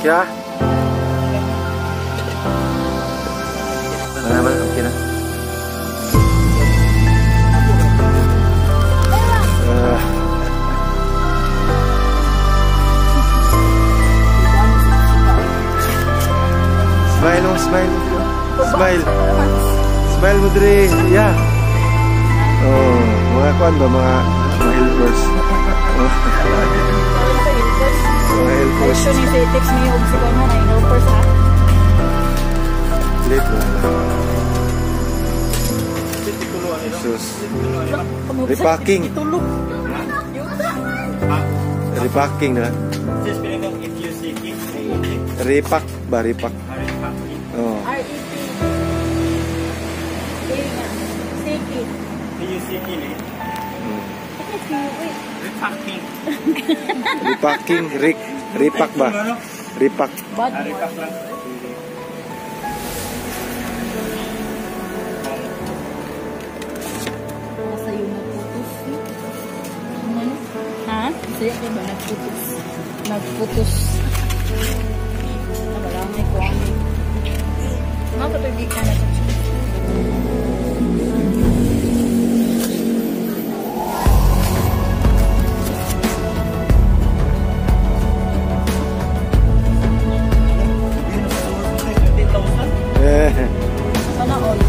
Ya. Mana oke na. Smile, smile. Smile. Smile mo dre. Ya. Oh, mga kuan ba mga helpers. Mga helpers. So ni text me og si kuan na helpers ha. Late na. Jesus. Repacking. Repacking na. Repack ba? Repack. Oh. Repacking. Repack ba? Repack. Repack lang. Sa'yo nagputos. Ha? Sa'yo ka ba nagputos? Nagputos. Nabalangay ko ang mga patugig ka na ito. Sana all.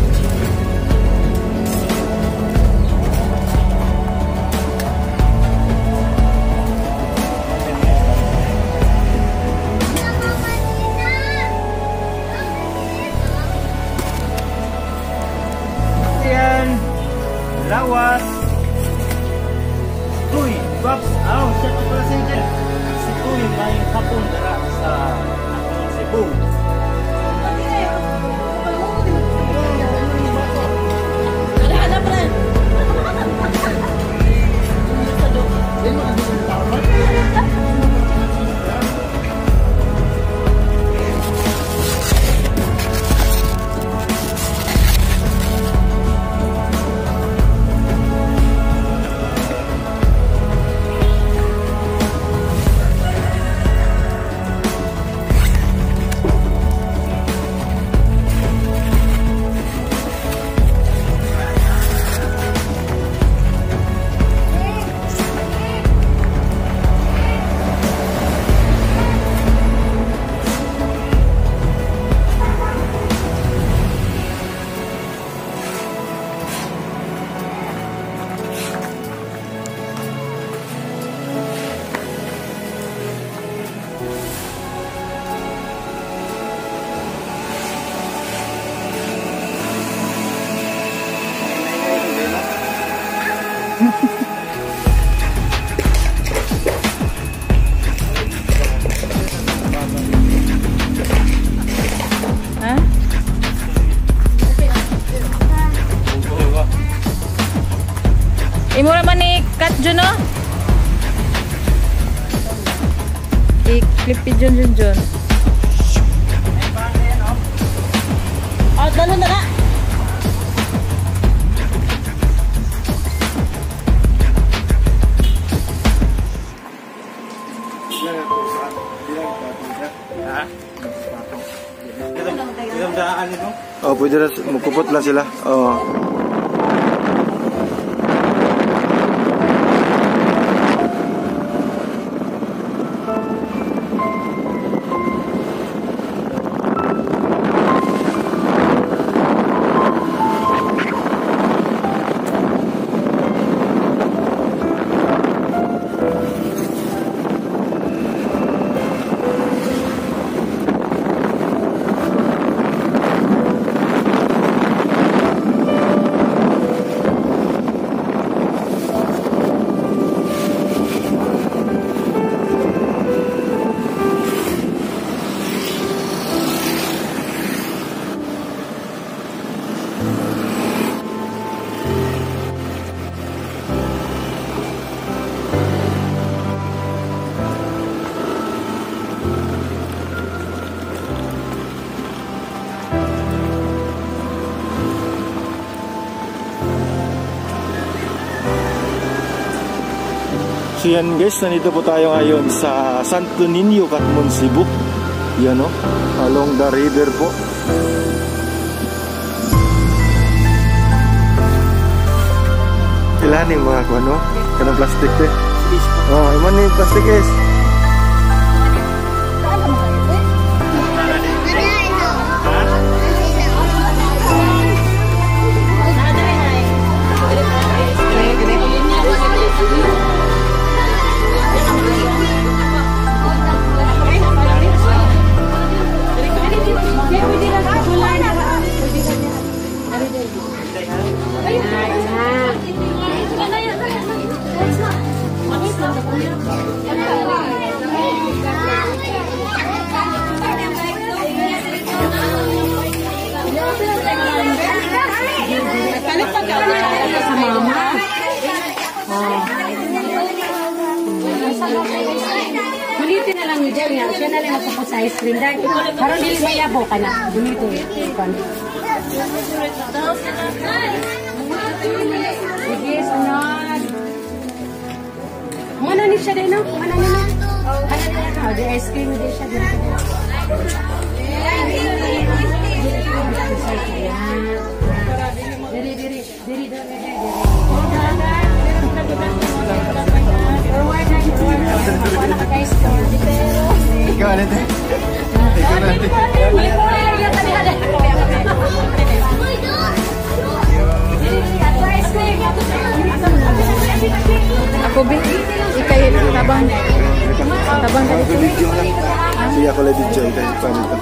Lawas. Tuy, Babs, siya ito pala si Angel. Si Tuy may hapon dara sa Cebu. Ada pa rin. Imo naman ni cut Jun, no? I-clip Jun. Oh, dalon na na. Oh, pwede na magkupot lang sila. Oh. So yan guys, nandito po tayo ngayon sa Santo Niño, Catmon, Cebu. Yan o, along the river po. Ilan yung mga kuano? Kanang plastic eh. Oh, iman yung plastic is. Ulitin na lang ni Jerry. Siya na lang magpapos sa ice cream. Dahil parang hindi mayabo ka na. Ulitin. Sige, sunod. Mana ni siya din, no? Mana ni, no? Mana ni, no? Di ice cream din siya din. Ikaw ano ito? Ikaw ano ito? Ako ba? Ikay tabang. Tabang ka dito. Video lang. Sige ako lang video. Ikaw yung panito.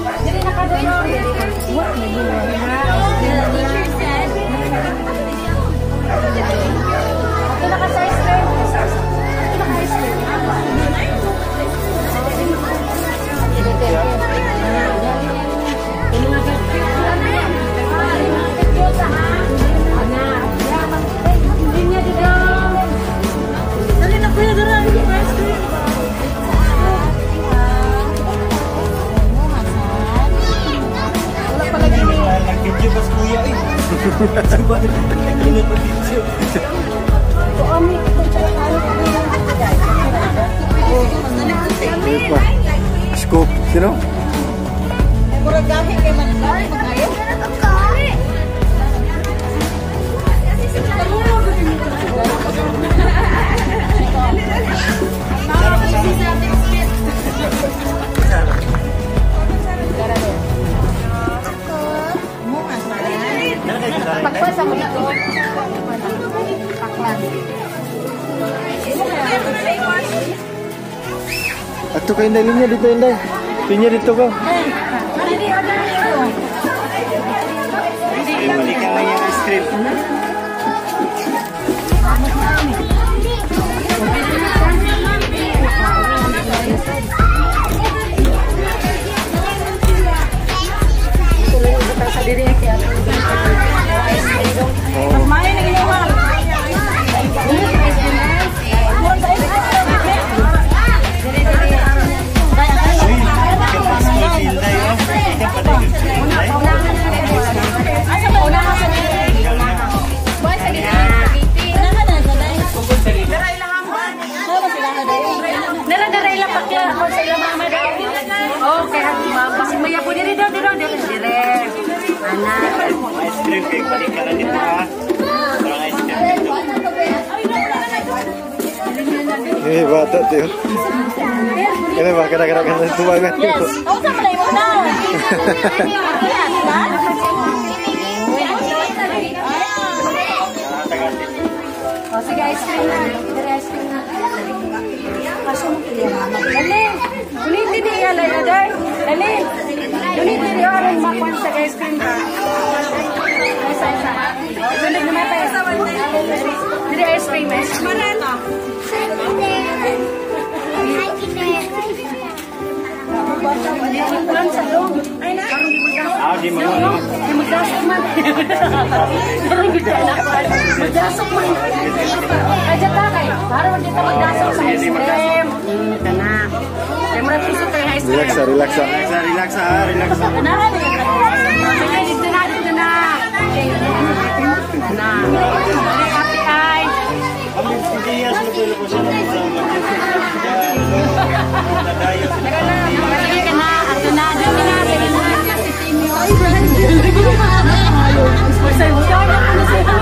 Ako naka-size cream. Ako naka-size cream. Scoop, sino? Murag gahi kay Manlay, magayo. Pagpasa mo dito. Paklan. Ato kayo linya dito Inday. Linya dito ko. Hindi ka lang yung ice cream. Ice cream cake pa rin ka na dito ha. Parang ice cream dito. Eh, bata tiyo. Kaya ba, kadang-kadang tumangan. Yes. Ako sa malay mo na. O, sige, ice cream na. Ice cream na. Kaso mo kailangan. Dali. Ulitin niya, Leonard. Dali. Ulitin niya, aron makuha sa ice cream ka. Isa-isa. Sunod naman tayo. Dali, ice cream. Ice cream. Pulang sa loob. Ay na. Di mo. Magdasok man. Parang ganda na ko. Magdasok man. Kaya ta kay. Para dito magdasok sa ice cream. Kana. Kaya mo na piso kay ice cream. Relax, relax. Relax ha, relax ha. Kana. Dito na. Na. Happy eye. Hindi yan sila po siya ng Tara na. Magaling ka na. Ato na. sa'yo. Kaya ako na sa'yo.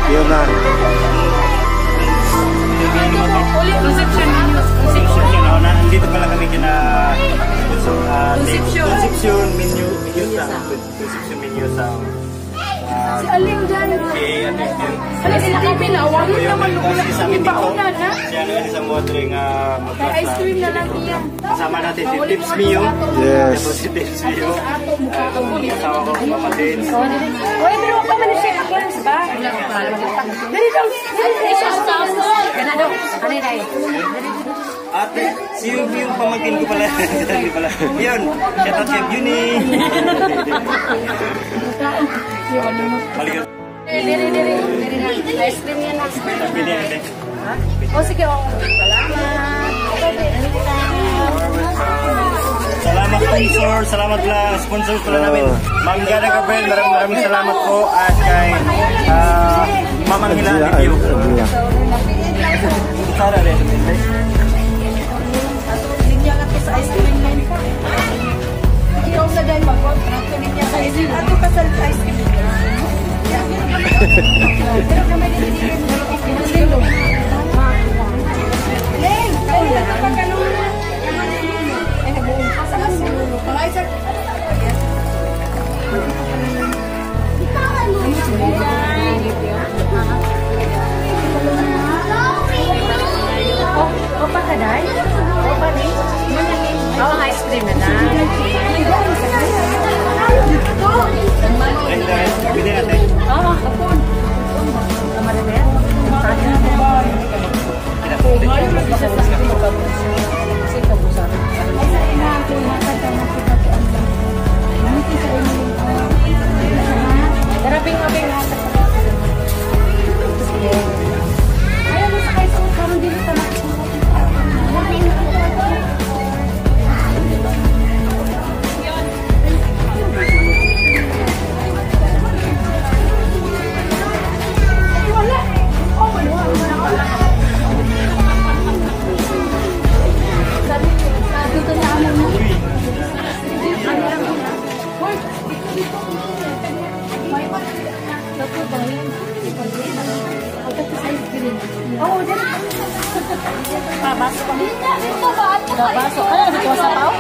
Yun na. Nandito pala kami kina Concepcion menu sa Si Aling dyan. Alam sila kami na, wala naman yung paunan, ha? siya na sa mga ring Kaya ice cream na lang iyan. kasama natin si Tips Mio. Yes. Si Tips Mio. Kasama ko kapatid. Oy, pero huwag ka man siya ka-class ba? Dali daw. Dali siya sa taso. Gana daw. Ano yun ay? Ate, si yung pamangkin ko pala. Hindi pala. Yun, shout out kay Yuni. Balik. Diri. Ice cream yan lang. Pili ate. O sige, o. Salamat. Salamat sponsor, salamat lang sponsors pala namin. Ma'am Gana Gabriel, maraming salamat po at kay Mamang Hila Review. Sara rin. Linya ka to sa ice cream line ka. Ikaw sa dahil mag-contract linya sa ice cream. Ato ka sa ice cream. Pero kami din pinasilo. Len! Ay, napagkanong na. Ay, nabuong ka sa masilo. Mga isa. Opa ka, Day? Opa rin? Oo, ice cream na na. Pili natin. Oo, kapon. Kamaribet? Daraping-aping nga sa ayaw mo sa kayo sa karong dito sa baso. Ano na dito sa pao?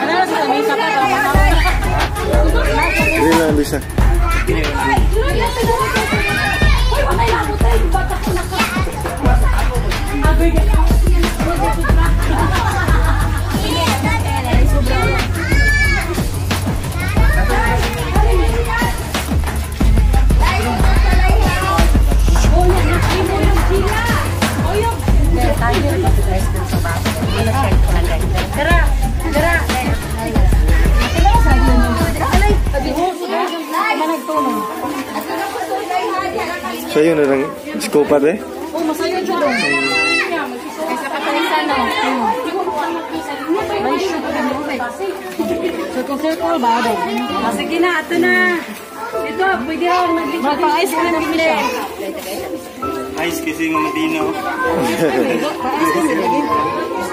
Ano na dito may sapa ka masama? Hindi na bisa. Sa'yo na lang skopa eh? Oo, masayo siya doon. Kaysa kapalisan na. May sugar mo ba? Circle ba doon? Sige na, ito na. Ito, pwede ako mag-liquid. Mapa-ice cream na bili. Ice kasi ng Medina.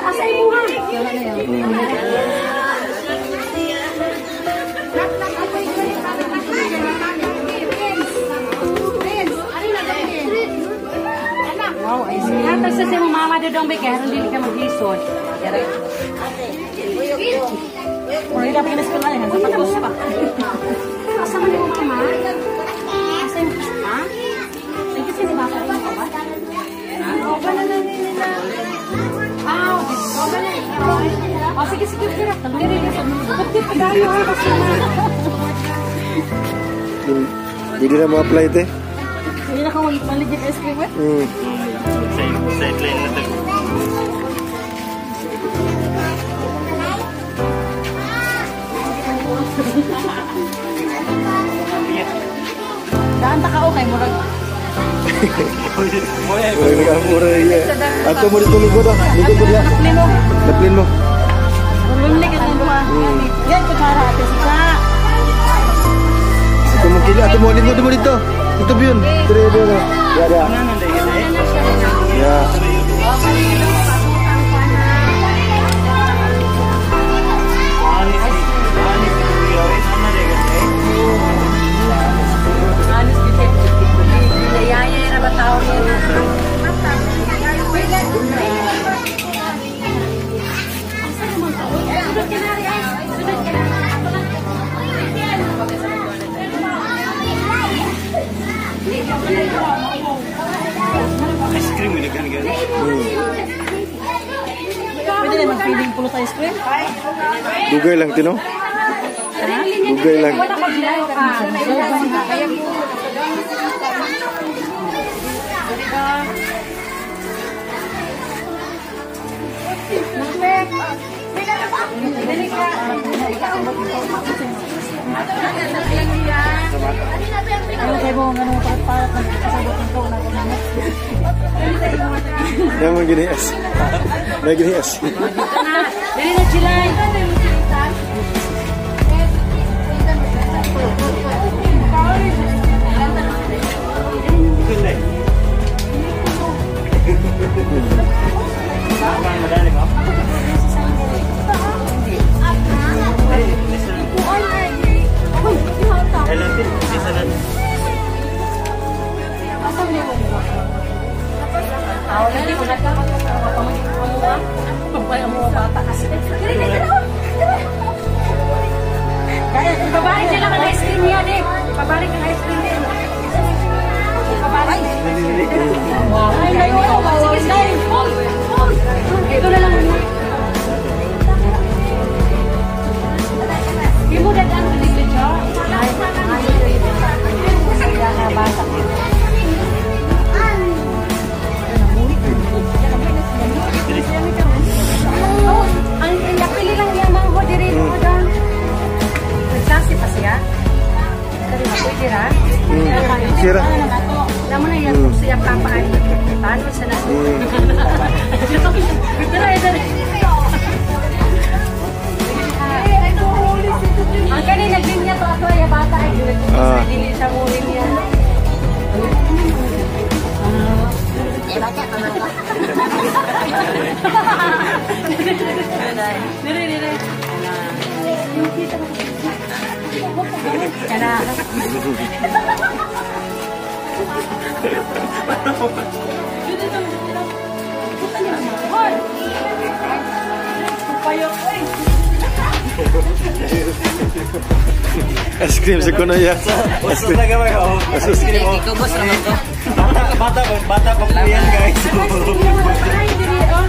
Asa mo nga? Wow, ice cream. Hatag sa mo mama dodong be kaya hindi ka mag-lisod. Dire. Ora ila pinas ko na yan. Patapos pa. Asa man mo mama? Asa mo ha? Sige sige baka ka ba? Oh, banana nila. Ah, oh, sige sige tira. Dire dire sa mga. Bakit pa dayo ha kasi. Hindi na mo apply ito eh. Hindi na ako maligid ice cream eh. Sideline na tayo. Daan ta ka okay murag. Moya. Wala nag-amura iya. Ato mo dito lingkod ah. Lingkod mo diya. Daplin mo. Ulun ni ka Yan, kumara ate sika. Ito mo kili, ito mo dito. Ito yun. Dire. Ya. Ya. Ice cream ini kan guys. Pwede na mag-feeling pulot ice cream? Dugay lang tino. Dugay lang. Ano kayo mo, ano parat nagkasabot ng kauna ko naman. Yang may ginias. May ginias. Dili na chilay. Pabalik sila ng ice cream yan eh. Pabalik ng ice cream yan. Pabalik. Ay, ito na lang. Hindi mo dadaan ko dito siya. Bata. Ang napili lang yamang ho diri mo dan. Nagklase pa siya. Dari na pwede ra. Sira. Naman na yan siya papaan. Paano siya na? Ang kanina ganyan to ato ay bata ay dili siya muli niya. Dire. Kana. Hoy. Payok oi. Es krim sa kuno ya. Es krim talaga ba? Es krim mo. Bata pa po yan guys. Ay, dili oh.